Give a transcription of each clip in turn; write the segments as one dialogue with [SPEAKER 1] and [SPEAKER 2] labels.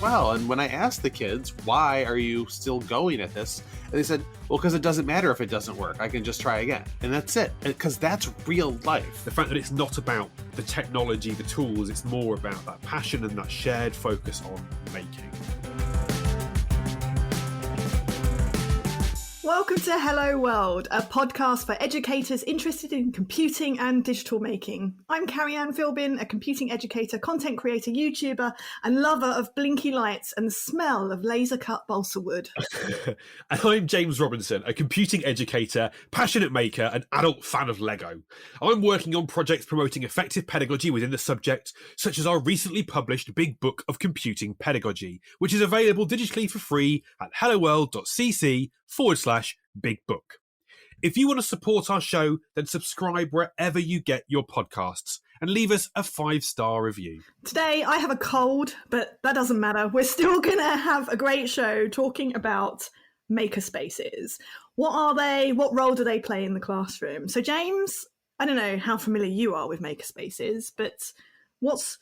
[SPEAKER 1] well. And when I asked the kids, why are you still going at this? And they said, well, because it doesn't matter if it doesn't work. I can just try again. And that's it. Because that's real life.
[SPEAKER 2] The fact that it's not about the technology, the tools, it's more about that passion and that shared focus on making.
[SPEAKER 3] Welcome to Hello World, a podcast for educators interested in computing and digital making. I'm Carrie Anne Philbin, a computing educator, content creator, YouTuber, and lover of blinky lights and the smell of laser-cut balsa wood.
[SPEAKER 2] And I'm James Robinson, a computing educator, passionate maker, and adult fan of Lego. I'm working on projects promoting effective pedagogy within the subject, such as our recently published Big Book of Computing Pedagogy, which is available digitally for free at helloworld.cc/Big Book. If you want to support our show, then subscribe wherever you get your podcasts and leave us a 5-star review.
[SPEAKER 3] Today I have a cold, but that doesn't matter. We're still going to have a great show talking about makerspaces. What are they? What role do they play in the classroom? So James, I don't know how familiar you are with makerspaces, but what's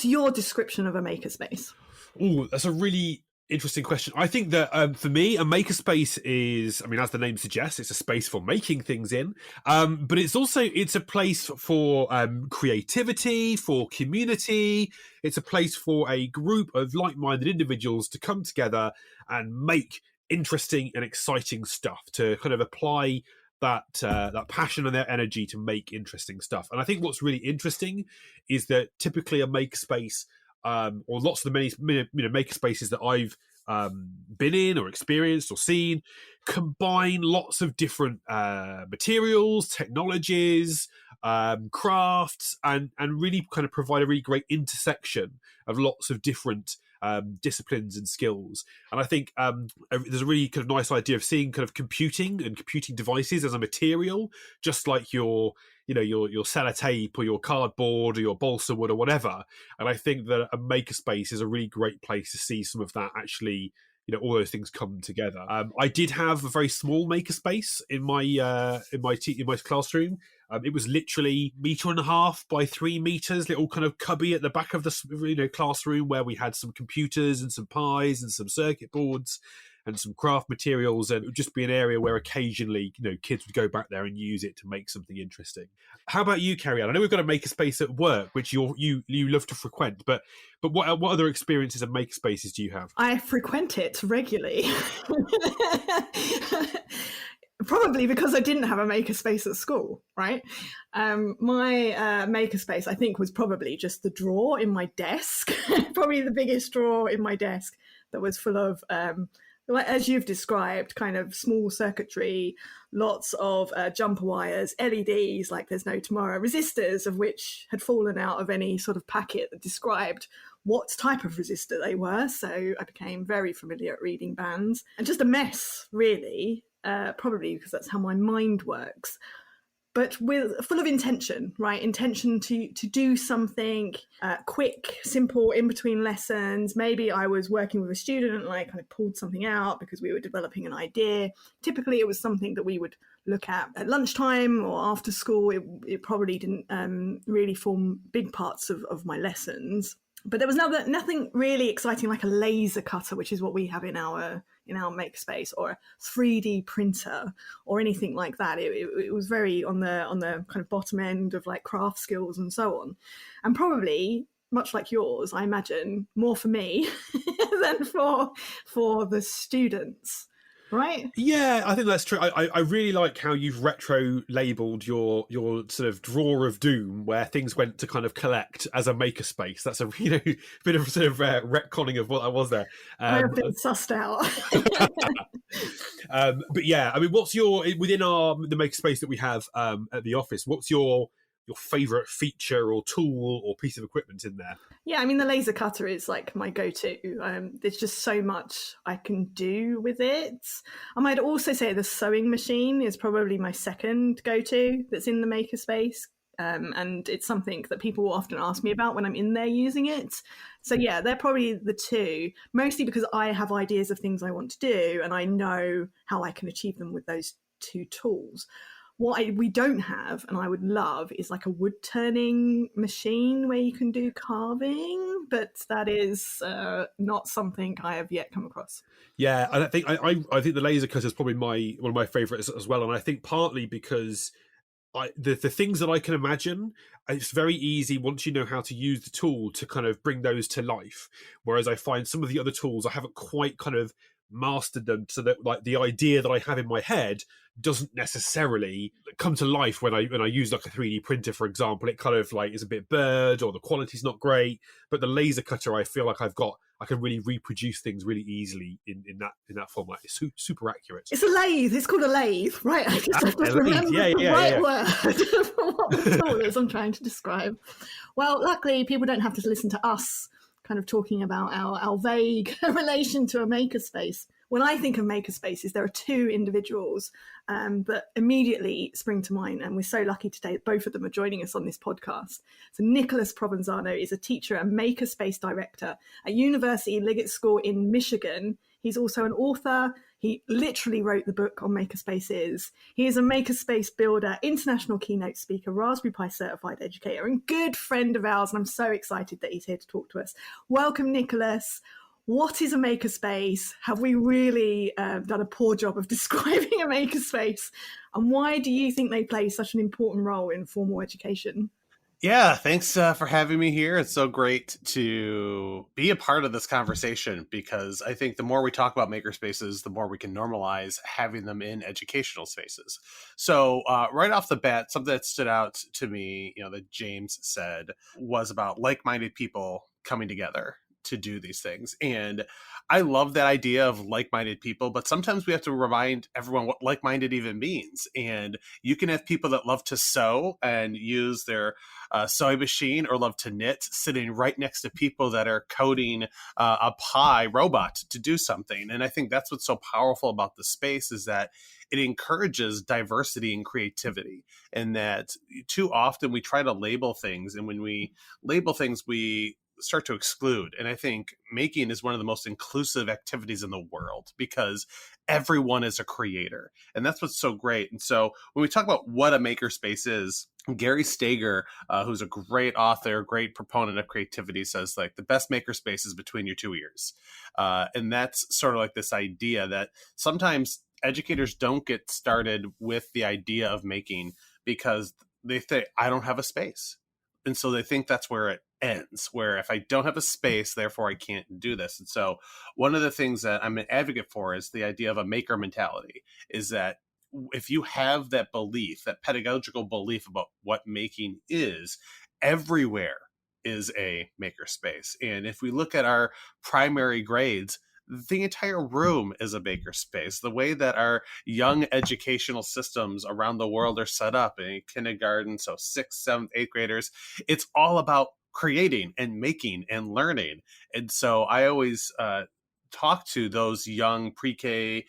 [SPEAKER 3] your description of a makerspace?
[SPEAKER 2] Oh, that's a really interesting question. I think that for me, a makerspace is, I mean, as the name suggests, it's a space for making things in, but it's a place for creativity, for community. It's a place for a group of like-minded individuals to come together and make interesting and exciting stuff, to kind of apply that passion and their energy to make interesting stuff. And I think what's really interesting is that typically a makerspace, or lots of the many makerspaces that I've been in or experienced or seen, combine lots of different materials, technologies, crafts, and really kind of provide a really great intersection of lots of different disciplines and skills. And I think there's a really kind of nice idea of seeing kind of computing and computing devices as a material, just like your sellotape or your cardboard or your balsa wood or whatever. And I think that a makerspace is a really great place to see some of that actually, all those things come together. I did have a very small makerspace in my classroom. It was literally 1.5 by 3 meters, little kind of cubby at the back of the classroom where we had some computers and some pies and some circuit boards and some craft materials, and it would just be an area where occasionally, kids would go back there and use it to make something interesting. How about you, Carrie Anne? I know we've got a makerspace at work, which you love to frequent, but what other experiences of makerspaces do you have?
[SPEAKER 3] I frequent it regularly. Probably because I didn't have a makerspace at school, right? My makerspace, I think, was probably just the drawer in my desk, probably the biggest drawer in my desk that was full of, as you've described, kind of small circuitry, lots of jumper wires, LEDs like there's no tomorrow, resistors of which had fallen out of any sort of packet that described what type of resistor they were. So I became very familiar at reading bands, and just a mess, really. Probably because that's how my mind works, but full of intention, right? Intention to do something quick, simple, in between lessons. Maybe I was working with a student and I kind of pulled something out because we were developing an idea. Typically, it was something that we would look at lunchtime or after school. It probably didn't really form big parts of my lessons. But there was nothing really exciting like a laser cutter, which is what we have in our makerspace, or a 3D printer or anything like that. It was very on the kind of bottom end of like craft skills and so on. And probably, much like yours, I imagine, more for me than for the students. Right?
[SPEAKER 2] Yeah, I think that's true. I really like how you've retro-labelled your sort of drawer of doom, where things went to kind of collect as a makerspace. That's a bit of sort of retconning of what I was there.
[SPEAKER 3] I've been sussed out.
[SPEAKER 2] But yeah, I mean, within the makerspace that we have at the office? What's your favourite feature or tool or piece of equipment in there?
[SPEAKER 3] Yeah, I mean, the laser cutter is like my go-to. There's just so much I can do with it. I might also say the sewing machine is probably my second go-to that's in the makerspace. And it's something that people will often ask me about when I'm in there using it. So yeah, they're probably the two, mostly because I have ideas of things I want to do and I know how I can achieve them with those two tools. We don't have, and I would love, is like a wood turning machine where you can do carving, but that is not something I have yet come across.
[SPEAKER 2] Yeah, and I think the laser cutter is probably one of my favorites as well, and I think partly because the things that I can imagine, it's very easy once you know how to use the tool to kind of bring those to life. Whereas I find some of the other tools I haven't quite kind of mastered them, so that like the idea that I have in my head doesn't necessarily come to life when I use like a 3D printer, for example. It kind of like is a bit blurred or the quality's not great. But the laser cutter, I feel like I can really reproduce things really easily in that format. It's super accurate.
[SPEAKER 3] It's a lathe. It's called a lathe, right? I just have to remember the right word for what the tool is I'm trying to describe. Well, luckily, people don't have to listen to us kind of talking about our vague relation to a makerspace. When I think of makerspaces, there are two individuals that immediately spring to mind, and we're so lucky today that both of them are joining us on this podcast. So Nicholas Provenzano is a teacher and makerspace director at University Liggett School in Michigan. He's also an author. He literally wrote the book on makerspaces. He is a makerspace builder, international keynote speaker, Raspberry Pi certified educator, and good friend of ours. And I'm so excited that he's here to talk to us. Welcome, Nicholas. What is a makerspace? Have we really done a poor job of describing a makerspace? And why do you think they play such an important role in formal education?
[SPEAKER 1] Yeah, thanks for having me here. It's so great to be a part of this conversation, because I think the more we talk about makerspaces, the more we can normalize having them in educational spaces. So right off the bat, something that stood out to me, that James said, was about like-minded people coming together to do these things. And I love that idea of like-minded people, but sometimes we have to remind everyone what like-minded even means. And you can have people that love to sew and use their sewing machine, or love to knit, sitting right next to people that are coding a pie robot to do something. And I think that's what's so powerful about the space, is that it encourages diversity and creativity. And that too often we try to label things, and when we label things, we start to exclude. And I think making is one of the most inclusive activities in the world, because everyone is a creator. And that's what's so great. And so when we talk about what a makerspace is, Gary Stager, who's a great author, great proponent of creativity, says like the best makerspace is between your two ears. And that's sort of like this idea that sometimes educators don't get started with the idea of making because they think, I don't have a space. And so they think that's where it ends, where if I don't have a space, therefore I can't do this. And so one of the things that I'm an advocate for is the idea of a maker mentality, is that if you have that belief, that pedagogical belief about what making is, everywhere is a makerspace. And if we look at our primary grades, the entire room is a makerspace. The way that our young educational systems around the world are set up in kindergarten, so 6th, 7th, 8th graders, it's all about creating and making and learning. And so I always talk to those young pre-K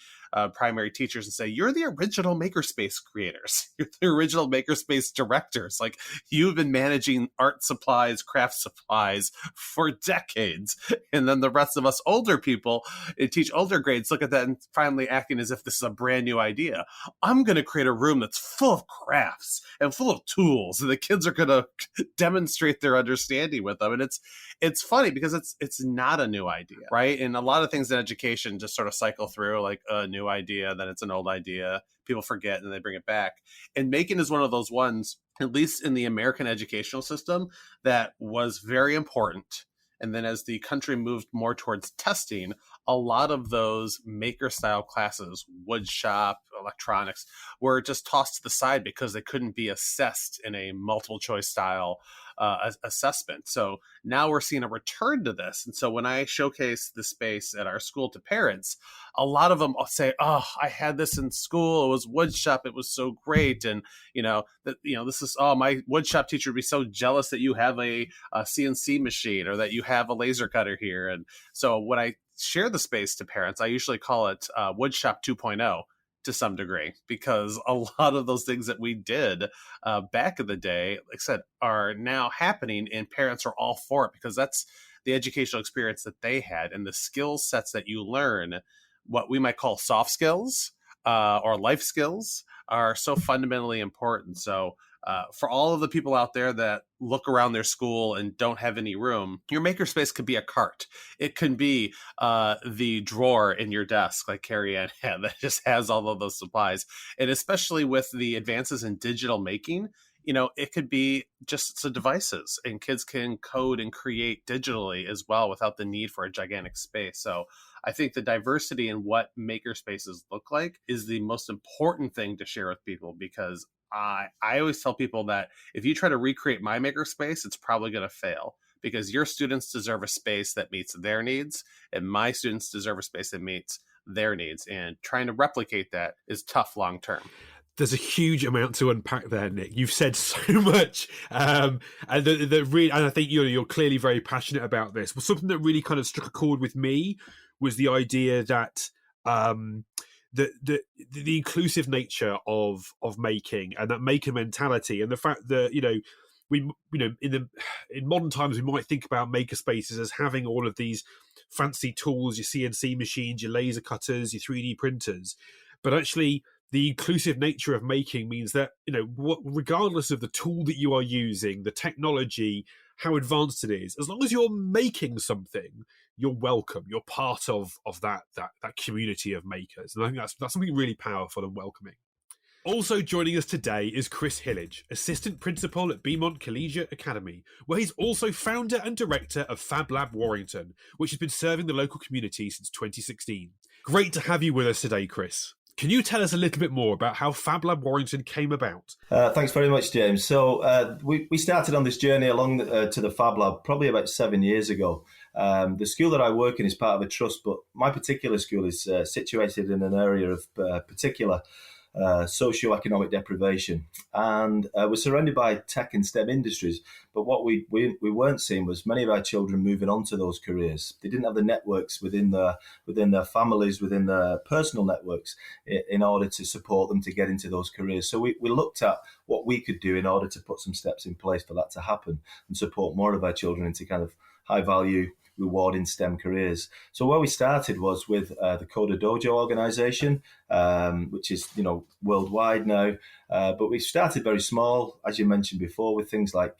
[SPEAKER 1] primary teachers and say, you're the original makerspace creators. You're the original makerspace directors. Like, you've been managing art supplies, craft supplies for decades. And then the rest of us older people teach older grades look at that and finally acting as if this is a brand new idea. I'm going to create a room that's full of crafts and full of tools, and the kids are going to demonstrate their understanding with them. And it's funny because it's not a new idea, right? And a lot of things in education just sort of cycle through, like a new idea, then it's an old idea, people forget, and they bring it back. And making is one of those ones, at least in the American educational system, that was very important. And then as the country moved more towards testing, a lot of those maker style classes, wood shop, electronics, were just tossed to the side because they couldn't be assessed in a multiple choice style assessment. So now we're seeing a return to this. And so when I showcase the space at our school to parents, a lot of them say, oh, I had this in school. It was wood shop. It was so great. And, this is, oh, my wood shop teacher would be so jealous that you have a CNC machine or that you have a laser cutter here. And so when I share the space to parents, I usually call it Woodshop 2.0 to some degree, because a lot of those things that we did back in the day, like I said, are now happening, and parents are all for it because that's the educational experience that they had, and the skill sets that you learn, what we might call soft skills, or life skills are so fundamentally important. So for all of the people out there that look around their school and don't have any room, your makerspace could be a cart. It can be the drawer in your desk, like Carrie Anne had, that just has all of those supplies. And especially with the advances in digital making, it could be just some devices, and kids can code and create digitally as well without the need for a gigantic space. So I think the diversity in what maker spaces look like is the most important thing to share with people, because I always tell people that if you try to recreate my maker space, it's probably going to fail, because your students deserve a space that meets their needs, and my students deserve a space that meets their needs. And trying to replicate that is tough long term.
[SPEAKER 2] There's a huge amount to unpack there, Nick. You've said so much, and and I think you're clearly very passionate about this. Well, something that really kind of struck a chord with me was the idea that the inclusive nature of making, and that maker mentality, and the fact that in modern times we might think about maker spaces as having all of these fancy tools, your CNC machines, your laser cutters, your 3D printers, but actually the inclusive nature of making means that, regardless of the tool that you are using, the technology, how advanced it is, as long as you're making something, you're welcome. You're part of that community of makers. And I think that's something really powerful and welcoming. Also joining us today is Chris Hillage, Assistant Principal at Beaumont Collegiate Academy, where he's also founder and director of Fab Lab Warrington, which has been serving the local community since 2016. Great to have you with us today, Chris. Can you tell us a little bit more about how Fab Lab Warrington came about?
[SPEAKER 4] Thanks very much, James. So we started on this journey along to the Fab Lab probably about 7 years ago. The school that I work in is part of a trust, but my particular school is situated in an area of particular socio-economic deprivation, and we're surrounded by tech and STEM industries. But what we weren't seeing was many of our children moving on to those careers. They didn't have the networks within their families, within their personal networks, in order to support them to get into those careers. So we looked at what we could do in order to put some steps in place for that to happen and support more of our children into kind of high value, rewarding STEM careers. So where we started was with the Coder Dojo organization, which is worldwide now. But we started very small, as you mentioned before, with things like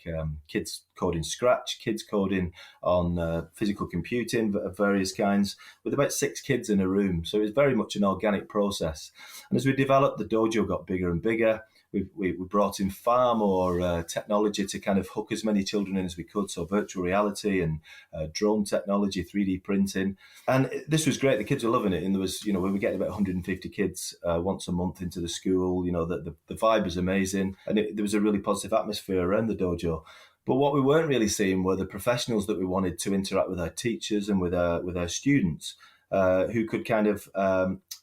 [SPEAKER 4] kids coding Scratch, kids coding on physical computing of various kinds, with about 6 kids in a room. So it was very much an organic process. And as we developed, the dojo got bigger and bigger. We brought in far more technology to kind of hook as many children in as we could. So virtual reality and drone technology, 3D printing. And this was great. The kids were loving it. And there was, we were getting about 150 kids once a month into the school. The vibe was amazing. And there was a really positive atmosphere around the dojo. But what we weren't really seeing were the professionals that we wanted to interact with our teachers and with our students, who could kind of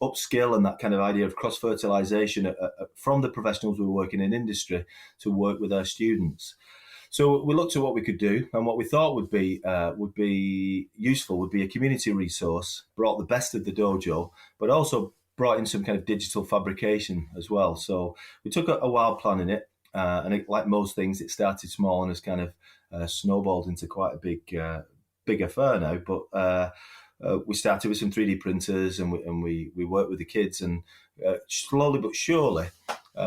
[SPEAKER 4] upskill, and that kind of idea of cross-fertilization from the professionals who were working in industry to work with our students. So we looked at what we could do, and what we thought would be useful would be a community resource, brought the best of the dojo, but also brought in some kind of digital fabrication as well. So we took a while planning it, and like most things, it started small and has kind of snowballed into quite a big affair now. But we started with some 3D printers, and we worked with the kids, and slowly but surely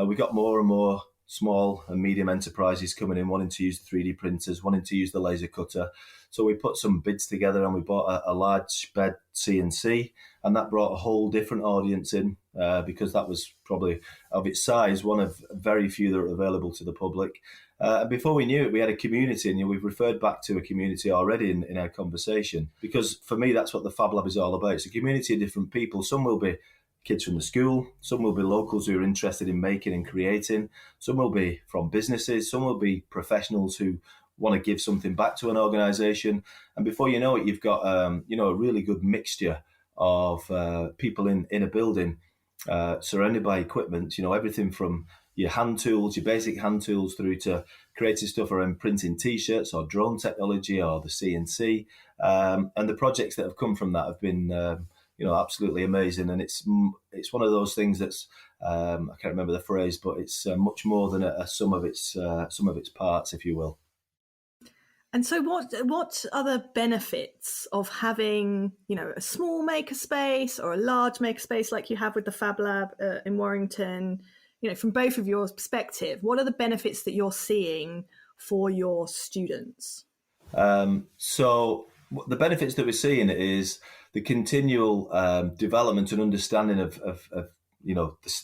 [SPEAKER 4] we got more and more small and medium enterprises coming in, wanting to use the 3D printers, wanting to use the laser cutter. So we put some bids together, and we bought a large bed CNC, and that brought a whole different audience in, because that was probably, of its size, one of very few that are available to the public. And before we knew it, we had a community, and we've referred back to a community already in our conversation, because for me, that's what the Fab Lab is all about. It's a community of different people. Some will be kids from the school, some will be locals who are interested in making and creating, some will be from businesses, some will be professionals who want to give something back to an organisation. And before you know it, you've got a really good mixture of people in a building surrounded by equipment, everything from your hand tools, your basic hand tools, through to creative stuff around printing T-shirts or drone technology or the CNC. And the projects that have come from that have been, absolutely amazing. And it's one of those things that's, I can't remember the phrase, but it's much more than a sum of its parts, if you will.
[SPEAKER 3] And so what are the benefits of having, a small makerspace or a large makerspace like you have with the Fab Lab in Warrington? From both of your perspective, what are the benefits that you're seeing for your students?
[SPEAKER 4] So the benefits that we're seeing is the continual development and understanding of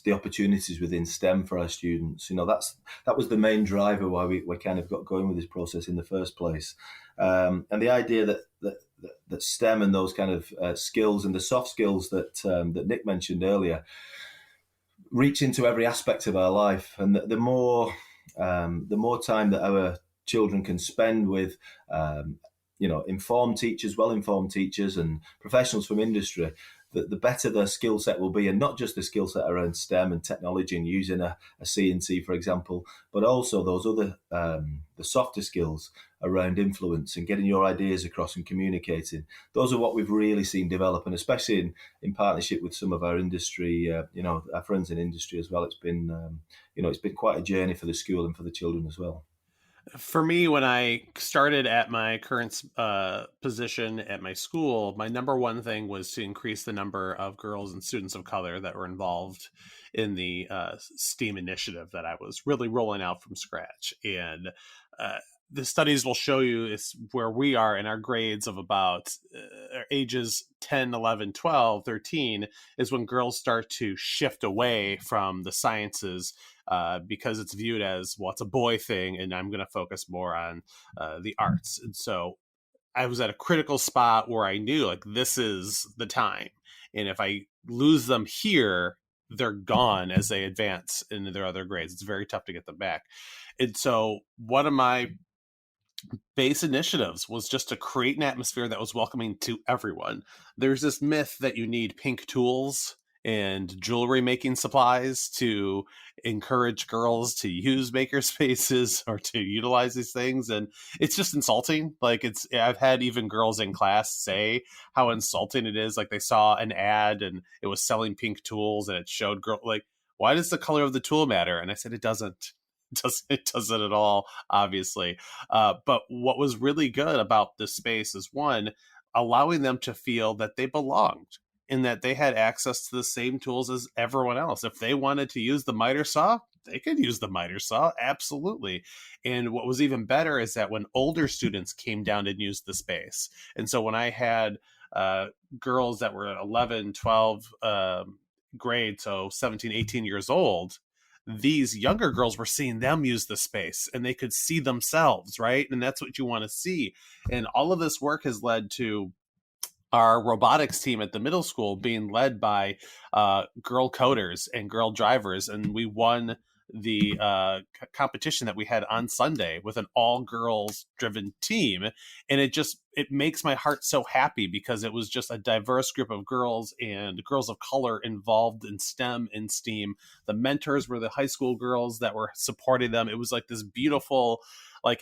[SPEAKER 4] the opportunities within STEM for our students. That was the main driver why we kind of got going with this process in the first place. And the idea that STEM and those kind of skills and the soft skills that Nick mentioned earlier reach into every aspect of our life, and the more time that our children can spend with informed teachers, well-informed teachers and professionals from industry, the better their skill set will be. And not just the skill set around STEM and technology and using a CNC, for example, but also those other, the softer skills around influence and getting your ideas across and communicating. Those are what we've really seen develop, and especially in partnership with some of our industry, our friends in industry as well. It's been, it's been quite a journey for the school and for the children as well.
[SPEAKER 1] For me, when I started at my current position at my school, my number one thing was to increase the number of girls and students of color that were involved in the STEAM initiative that I was really rolling out from scratch. And the studies will show you is where we are in our grades of about ages 10, 11, 12, 13 is when girls start to shift away from the sciences because it's viewed as, well, it's a boy thing, and I'm going to focus more on the arts. And so I was at a critical spot where I knew, like, this is the time. And if I lose them here, they're gone as they advance into their other grades. It's very tough to get them back. And so one of my base initiatives was just to create an atmosphere that was welcoming to everyone. There's this myth that you need pink tools and jewelry making supplies to encourage girls to use makerspaces or to utilize these things, and it's just insulting. Like, I've had even girls in class say how insulting it is. Like, they saw an ad and it was selling pink tools and it showed like, why does the color of the tool matter? And I said, it doesn't. It doesn't at all, obviously. But what was really good about this space is, one, allowing them to feel that they belonged and that they had access to the same tools as everyone else. If they wanted to use the miter saw, they could use the miter saw, absolutely. And what was even better is that when older students came down and used the space, and so when I had girls that were 11, 12 grade, so 17, 18 years old, these younger girls were seeing them use the space and they could see themselves, right? And that's what you want to see. And all of this work has led to our robotics team at the middle school being led by girl coders and girl drivers. And we won the competition that we had on Sunday with an all girls driven team. And it makes my heart so happy because it was just a diverse group of girls and girls of color involved in STEM and STEAM. The mentors were the high school girls that were supporting them. It was like this beautiful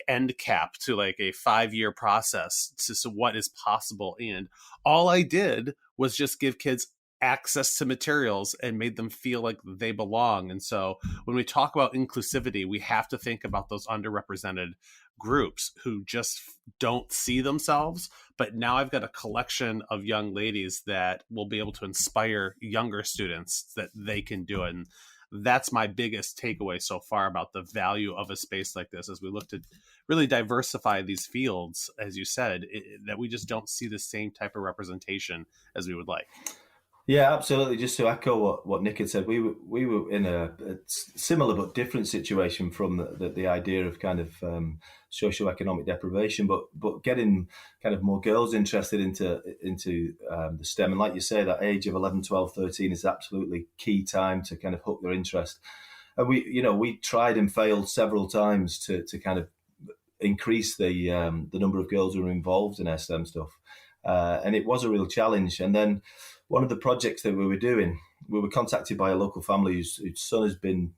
[SPEAKER 1] end cap to like a 5-year process to what is possible. And all I did was just give kids access to materials and made them feel like they belong. And so when we talk about inclusivity, we have to think about those underrepresented groups who just don't see themselves. But now I've got a collection of young ladies that will be able to inspire younger students that they can do it. And that's my biggest takeaway so far about the value of a space like this as we look to really diversify these fields, as you said, that we just don't see the same type of representation as we would like.
[SPEAKER 4] Yeah, absolutely. Just to echo what Nick had said, we were in a similar but different situation from the idea of kind of socioeconomic deprivation, but getting kind of more girls interested into the STEM. And like you say, that age of 11, 12, 13 is absolutely key time to kind of hook their interest. And we tried and failed several times to kind of increase the number of girls who were involved in our STEM stuff. And it was a real challenge. And then one of the projects that we were doing, we were contacted by a local family whose son has been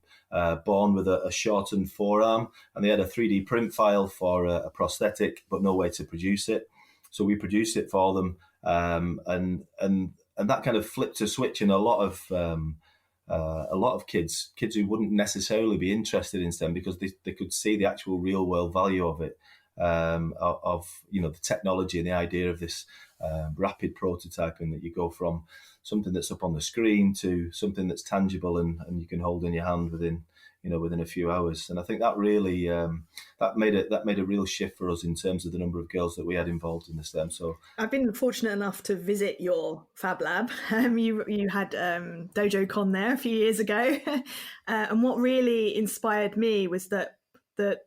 [SPEAKER 4] born with a shortened forearm, and they had a 3D print file for a prosthetic, but no way to produce it. So we produced it for them, and that kind of flipped a switch in a lot of kids who wouldn't necessarily be interested in STEM because they could see the actual real world value of it. of the technology and the idea of this rapid prototyping, that you go from something that's up on the screen to something that's tangible and you can hold in your hand within a few hours. And I think that really that made a real shift for us in terms of the number of girls that we had involved in the STEM. So
[SPEAKER 3] I've been fortunate enough to visit your Fab Lab. You had Dojo Con there a few years ago, and what really inspired me was that the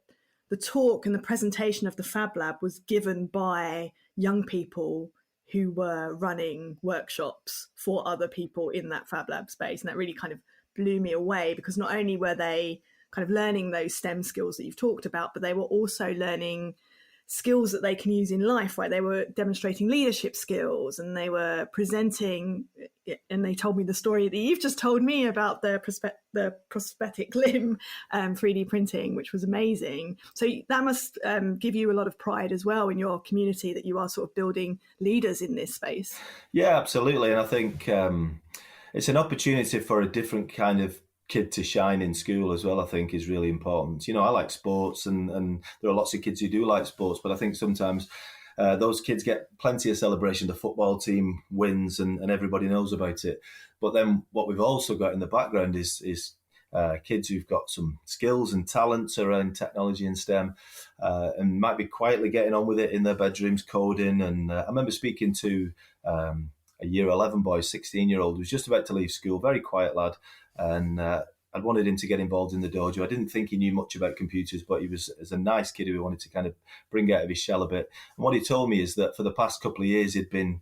[SPEAKER 3] talk and the presentation of the Fab Lab was given by young people who were running workshops for other people in that Fab Lab space, and that really kind of blew me away, because not only were they kind of learning those STEM skills that you've talked about, but they were also learning skills that they can use in life, where they were demonstrating leadership skills and they were presenting. And they told me the story that you've just told me about the prosthetic limb 3D printing, which was amazing. So that must give you a lot of pride as well in your community, that you are sort of building leaders in this space.
[SPEAKER 4] Yeah, absolutely. And I think it's an opportunity for a different kind of kid to shine in school as well, I think is really important. I like sports and there are lots of kids who do like sports, but I think sometimes those kids get plenty of celebration. The football team wins and everybody knows about it. But then what we've also got in the background is kids who've got some skills and talents around technology and STEM and might be quietly getting on with it in their bedrooms, coding. And I remember speaking to a year 11 boy, 16-year-old, who was just about to leave school, very quiet lad. And I'd wanted him to get involved in the dojo. I didn't think he knew much about computers, but he was a nice kid who wanted to kind of bring out of his shell a bit. And what he told me is that for the past couple of years, he'd been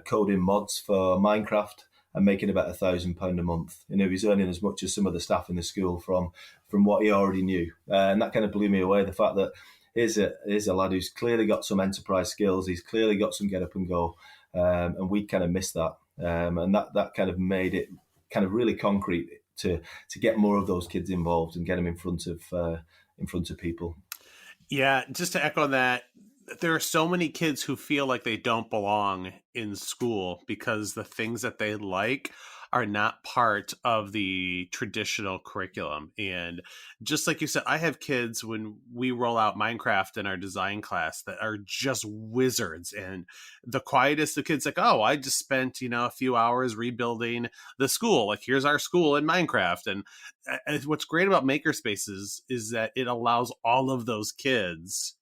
[SPEAKER 4] coding mods for Minecraft and making about £1,000 a month. He's earning as much as some of the staff in the school from what he already knew. And that kind of blew me away. The fact that here's a lad who's clearly got some enterprise skills. He's clearly got some get up and go. And we kind of missed that. And that kind of made it kind of really concrete to get more of those kids involved and get them in front of people.
[SPEAKER 1] Yeah, just to echo that, there are so many kids who feel like they don't belong in school because the things that they like are not part of the traditional curriculum. And just like you said, I have kids when we roll out Minecraft in our design class that are just wizards. And the quietest of kids, like, oh, I just spent, a few hours rebuilding the school. Like, here's our school in Minecraft. And what's great about makerspaces is that it allows all of those kids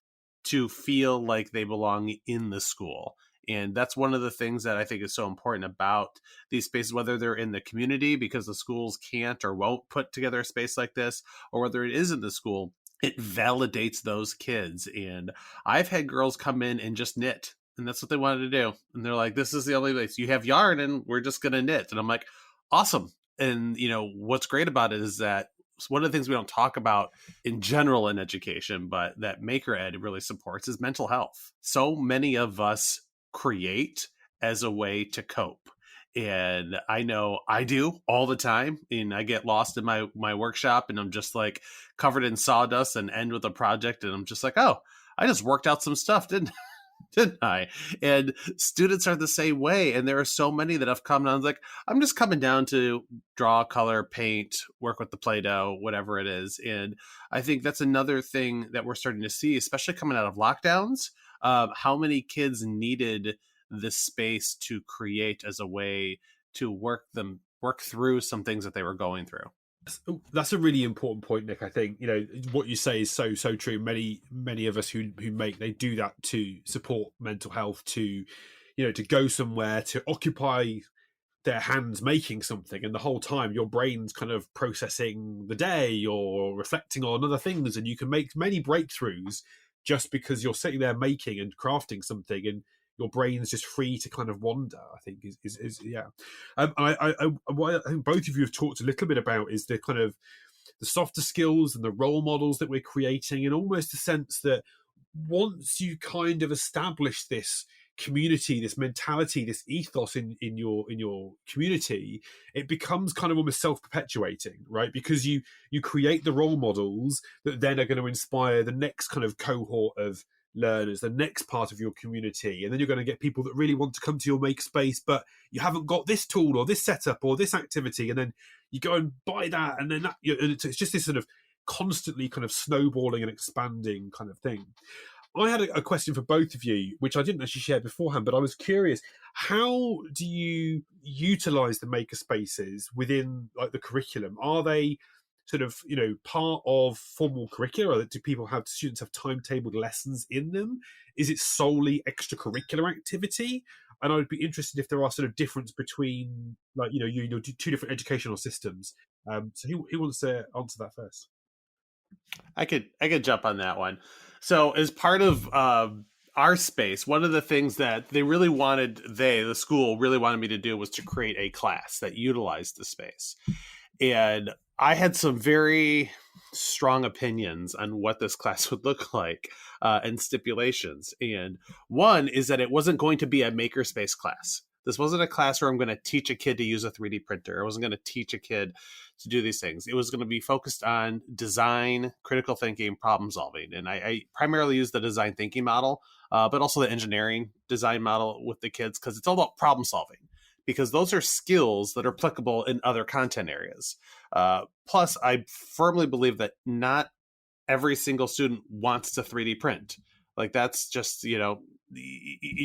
[SPEAKER 1] to feel like they belong in the school. And that's one of the things that I think is so important about these spaces, whether they're in the community because the schools can't or won't put together a space like this, or whether it is in the school, it validates those kids. And I've had girls come in and just knit, and that's what they wanted to do. And they're like, this is the only place you have yarn and we're just going to knit. And I'm like, awesome. And, what's great about it is that one of the things we don't talk about in general in education, but that Maker Ed really supports, is mental health. So many of us create as a way to cope. And I know I do all the time. And I get lost in my workshop and I'm just like covered in sawdust and end with a project. And I'm just like, oh, I just worked out some stuff, didn't I? And students are the same way. And there are so many that have come down like, I'm just coming down to draw, color, paint, work with the Play-Doh, whatever it is. And I think that's another thing that we're starting to see, especially coming out of lockdowns, how many kids needed this space to create as a way to work through some things that they were going through.
[SPEAKER 2] That's a really important point, Nick. I think what you say is so true. Many of us who make, they do that to support mental health, to to go somewhere, to occupy their hands making something, and the whole time your brain's kind of processing the day or reflecting on other things, and you can make many breakthroughs just because you're sitting there making and crafting something, and your brain's just free to kind of wander. I think is yeah. What I think both of you have talked a little bit about is the kind of the softer skills and the role models that we're creating, and almost a sense that once you kind of establish this community, this mentality, this ethos in your community, it becomes kind of almost self-perpetuating, right? Because you create the role models that then are going to inspire the next kind of cohort of learners, the next part of your community, and then you're going to get people that really want to come to your makerspace, but you haven't got this tool or this setup or this activity, and then you go and buy that, and then it's just this sort of constantly kind of snowballing and expanding kind of thing. I had a question for both of you, which I didn't actually share beforehand, but I was curious. How do you utilize the makerspaces within like the curriculum? Are they sort of, part of formal curricula, or do students have timetabled lessons in them? Is it solely extracurricular activity? And I would be interested if there are sort of difference between, like, two different educational systems. So who wants to answer that first?
[SPEAKER 1] I could jump on that one. So as part of our space, one of the things that the school really wanted me to do was to create a class that utilized the space. And I had some very strong opinions on what this class would look like, and stipulations. And one is that it wasn't going to be a makerspace class. This wasn't a class where I'm going to teach a kid to use a 3D printer. I wasn't going to teach a kid to do these things. It was going to be focused on design, critical thinking, problem solving. And I primarily use the design thinking model, but also the engineering design model with the kids, because it's all about problem solving, because those are skills that are applicable in other content areas. Plus, I firmly believe that not every single student wants to 3D print. Like, that's just, you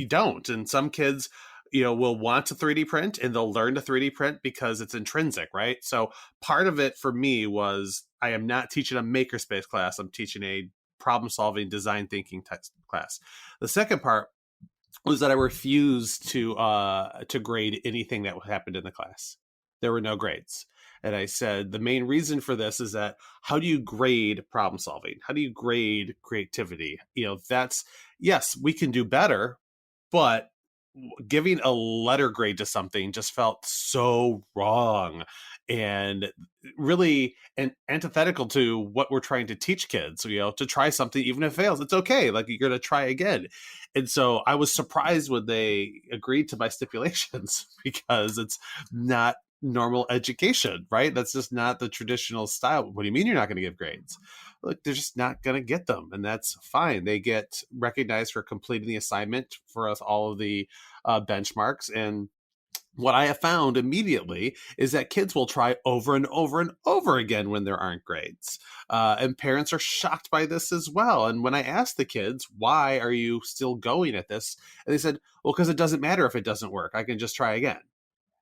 [SPEAKER 1] don't. And some kids, will want to 3D print, and they'll learn to 3D print because it's intrinsic, right? So part of it for me was, I am not teaching a makerspace class. I'm teaching a problem solving, design thinking class. The second part was that I refused to grade anything that happened in the class. There were no grades. And I said, the main reason for this is that, how do you grade problem solving? How do you grade creativity? Yes, we can do better, but giving a letter grade to something just felt so wrong and really antithetical to what we're trying to teach kids. To try something, even if it fails, it's okay. Like, you're going to try again. And so I was surprised when they agreed to my stipulations, because it's not normal education, right? That's just not the traditional style. What do you mean you're not going to give grades? Look, they're just not going to get them, and that's fine. They get recognized for completing the assignment for all of the benchmarks. And what I have found immediately is that kids will try over and over and over again when there aren't grades. And parents are shocked by this as well. And when I asked the kids, why are you still going at this? And they said, well, because it doesn't matter if it doesn't work. I can just try again.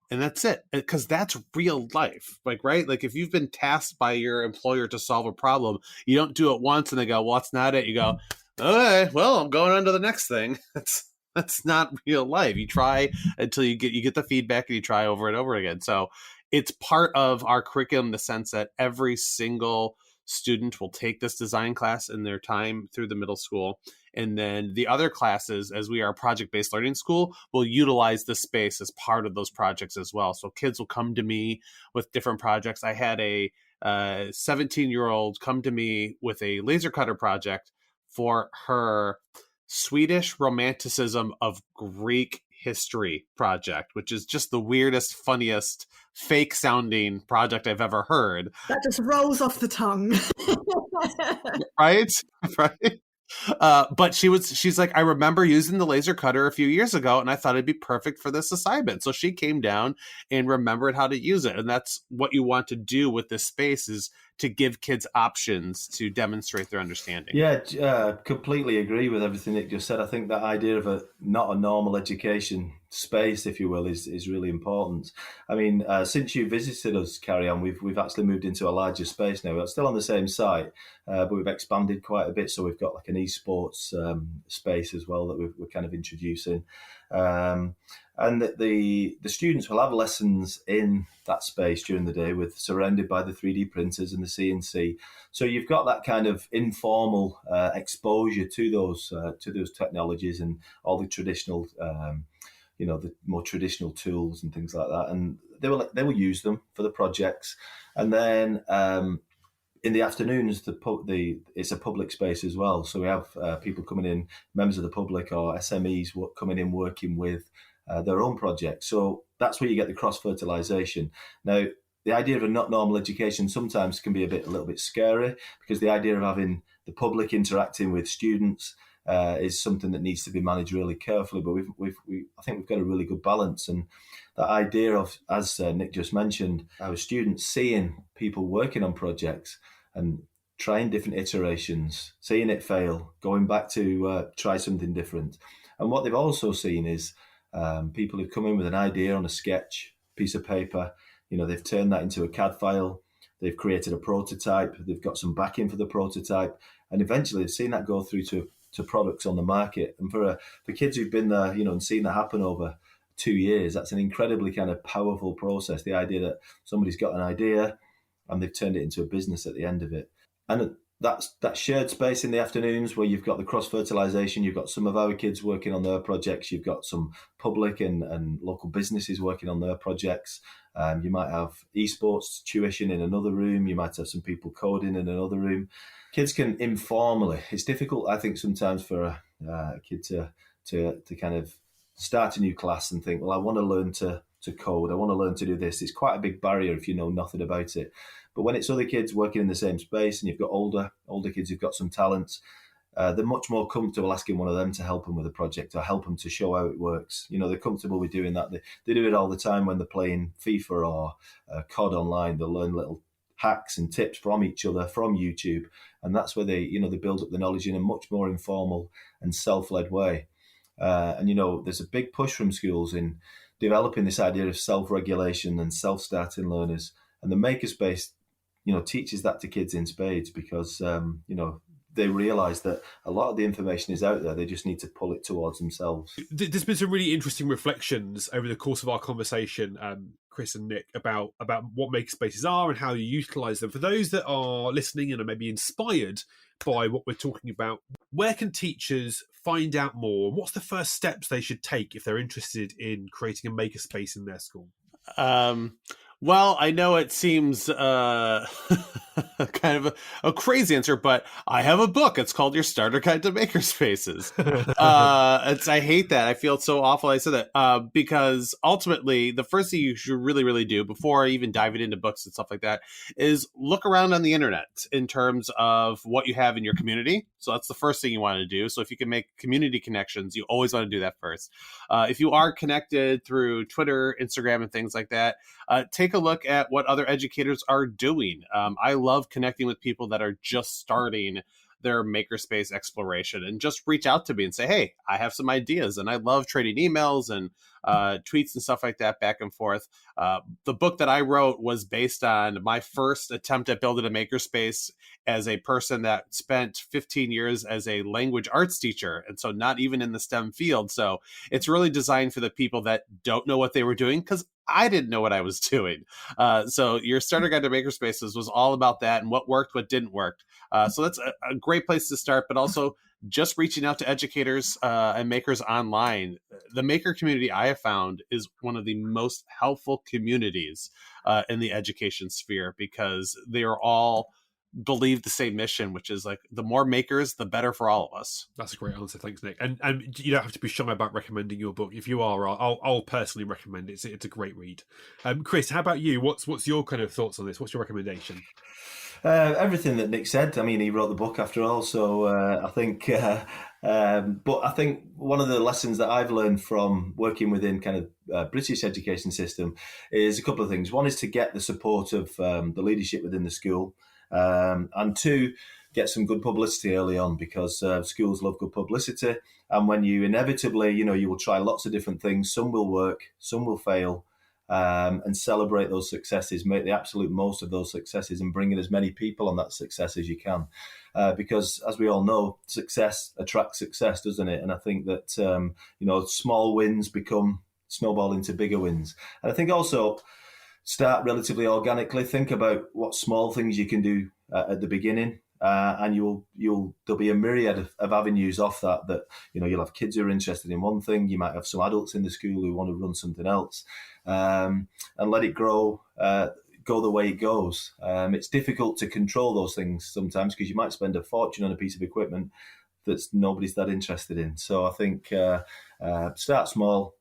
[SPEAKER 1] And that's it, because that's real life. Like, right? Like, if you've been tasked by your employer to solve a problem, you don't do it once and they go, well, that's not it. You go, okay, well, I'm going on to the next thing. That's not real life. You try until you get the feedback, and you try over and over again. So it's part of our curriculum in the sense that every single student will take this design class in their time through the middle school. And then the other classes, as we are a project-based learning school, will utilize the space as part of those projects as well. So kids will come to me with different projects. I had a 17-year-old come to me with a laser cutter project for her Swedish Romanticism of Greek History project, which is just the weirdest, funniest, fake-sounding project I've ever heard.
[SPEAKER 3] That just rolls off the tongue.
[SPEAKER 1] Right? Right? But she's like, I remember using the laser cutter a few years ago, and I thought it'd be perfect for this assignment. So she came down and remembered how to use it. And that's what you want to do with this space, is to give kids options to demonstrate their understanding.
[SPEAKER 4] Yeah, completely agree with everything Nick just said. I think that idea of not a normal education space, if you will, is really important. I mean, since you visited us, Carrie Anne, we've actually moved into a larger space now. We're still on the same site, but we've expanded quite a bit. So we've got like an esports space as well that we're kind of introducing. And the students will have lessons in that space during the day, surrounded by the 3D printers and the CNC. So you've got that kind of informal exposure to those technologies and all the traditional, the more traditional tools and things like that. And they will use them for the projects. And then in the afternoons, it's a public space as well. So we have people coming in, members of the public or SMEs coming in working with their own projects. So that's where you get the cross-fertilization. Now, the idea of a not normal education sometimes can be a little bit scary, because the idea of having the public interacting with students is something that needs to be managed really carefully. But I think we've got a really good balance. And that idea of, as Nick just mentioned, our students seeing people working on projects and trying different iterations, seeing it fail, going back to try something different. And what they've also seen is people who've come in with an idea on a sketch, piece of paper, they've turned that into a CAD file, they've created a prototype, they've got some backing for the prototype, and eventually they've seen that go through to products on the market. And for kids who've been there, and seen that happen over 2 years, that's an incredibly kind of powerful process. The idea that somebody's got an idea and they've turned it into a business at the end of it. And that's that shared space in the afternoons where you've got the cross-fertilization, you've got some of our kids working on their projects, you've got some public and local businesses working on their projects. You might have esports tuition in another room, you might have some people coding in another room. Kids can informally, it's difficult, I think, sometimes for a kid to kind of start a new class and think, well, I want to learn to code, I want to learn to do this. It's quite a big barrier if you know nothing about it. But when it's other kids working in the same space and you've got older kids who've got some talents, they're much more comfortable asking one of them to help them with a project or help them to show how it works. They're comfortable with doing that. They do it all the time when they're playing FIFA or COD online. They'll learn little hacks and tips from each other, from YouTube. And that's where they build up the knowledge in a much more informal and self-led way. And there's a big push from schools in developing this idea of self-regulation and self-starting learners. And the makerspace, teaches that to kids in spades because, they realise that a lot of the information is out there. They just need to pull it towards themselves.
[SPEAKER 2] There's been some really interesting reflections over the course of our conversation, Chris and Nick, about what makerspaces are and how you utilise them. For those that are listening and are maybe inspired by what we're talking about, where can teachers find out more? What's the first steps they should take if they're interested in creating a makerspace in their school?
[SPEAKER 1] Well, I know it seems kind of a crazy answer, but I have a book. It's called Your Starter Guide to Makerspaces. I hate that. I feel so awful I said that because ultimately the first thing you should really, really do before even diving into books and stuff like that is look around on the internet in terms of what you have in your community. So that's the first thing you want to do. So if you can make community connections, you always want to do that first. If you are connected through Twitter, Instagram, and things like that, take a look at what other educators are doing. I love connecting with people that are just starting their makerspace exploration and just reach out to me and say, hey, I have some ideas. And I love trading emails and tweets and stuff like that back and forth. The book that I wrote was based on my first attempt at building a makerspace as a person that spent 15 years as a language arts teacher. And so not even in the STEM field. So it's really designed for the people that don't know what they were doing because I didn't know what I was doing. So Your Starter Guide to Makerspaces was all about that and what worked, what didn't work. So that's a great place to start, but also just reaching out to educators and makers online. The maker community I have found is one of the most helpful communities in the education sphere because they are all believe the same mission, which is like the more makers, the better for all of us.
[SPEAKER 2] That's a great answer. Thanks, Nick. And you don't have to be shy about recommending your book. If you are, I'll personally recommend it. It's a great read. Chris, how about you? What's your kind of thoughts on this? What's your recommendation?
[SPEAKER 4] Everything that Nick said. I mean, he wrote the book after all, so I think. But I think one of the lessons that I've learned from working within kind of British education system is a couple of things. One is to get the support of the leadership within the school, and two, get some good publicity early on because schools love good publicity. And when you inevitably, you will try lots of different things. Some will work, some will fail. And celebrate those successes, make the absolute most of those successes and bring in as many people on that success as you can. Because as we all know, success attracts success, doesn't it? And I think that, small wins become snowball into bigger wins. And I think also start relatively organically, think about what small things you can do at the beginning. And there'll be a myriad of avenues off that you'll have kids who are interested in one thing. You might have some adults in the school who want to run something else, and let it grow, go the way it goes. It's difficult to control those things sometimes because you might spend a fortune on a piece of equipment that's nobody's that interested in. So I think start small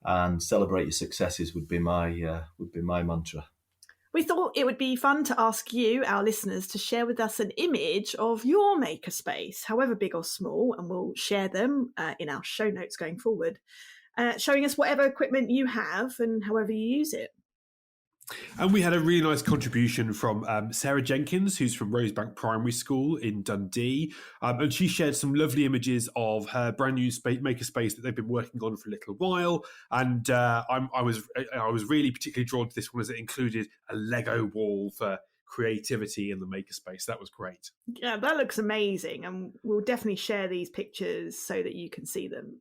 [SPEAKER 4] and celebrate your successes would be my mantra.
[SPEAKER 3] We thought it would be fun to ask you, our listeners, to share with us an image of your makerspace, however big or small, and we'll share them in our show notes going forward, showing us whatever equipment you have and however you use it.
[SPEAKER 2] And we had a really nice contribution from Sarah Jenkins, who's from Rosebank Primary School in Dundee. And she shared some lovely images of her brand new makerspace that they've been working on for a little while. And I was really particularly drawn to this one as it included a Lego wall for creativity in the makerspace. That was great.
[SPEAKER 3] Yeah, that looks amazing. And we'll definitely share these pictures so that you can see them.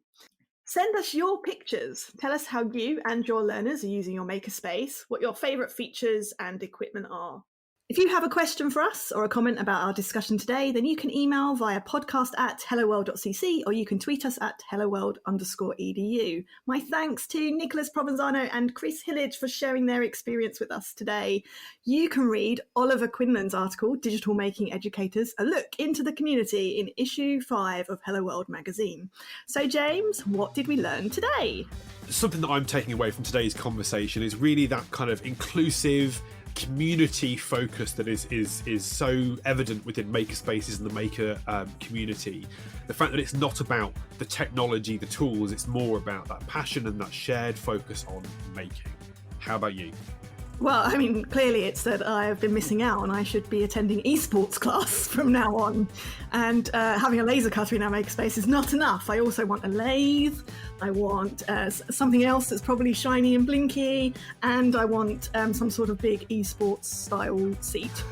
[SPEAKER 3] Send us your pictures. Tell us how you and your learners are using your makerspace, what your favourite features and equipment are. If you have a question for us or a comment about our discussion today, then you can email via podcast@helloworld.cc or you can tweet us at helloworld_edu. My thanks to Nicholas Provenzano and Chris Hillage for sharing their experience with us today. You can read Oliver Quinlan's article, Digital Making Educators, a look into the community in issue 5 of Hello World magazine. So James, what did we learn today?
[SPEAKER 2] Something that I'm taking away from today's conversation is really that kind of inclusive community focus that is so evident within makerspaces and the maker community. The fact that it's not about the technology, the tools, it's more about that passion and that shared focus on making. How about you?
[SPEAKER 3] Well, I mean, clearly it's that I've been missing out and I should be attending esports class from now on. And having a laser cutter in our makerspace is not enough. I also want a lathe, I want something else that's probably shiny and blinky, and I want some sort of big esports style seat.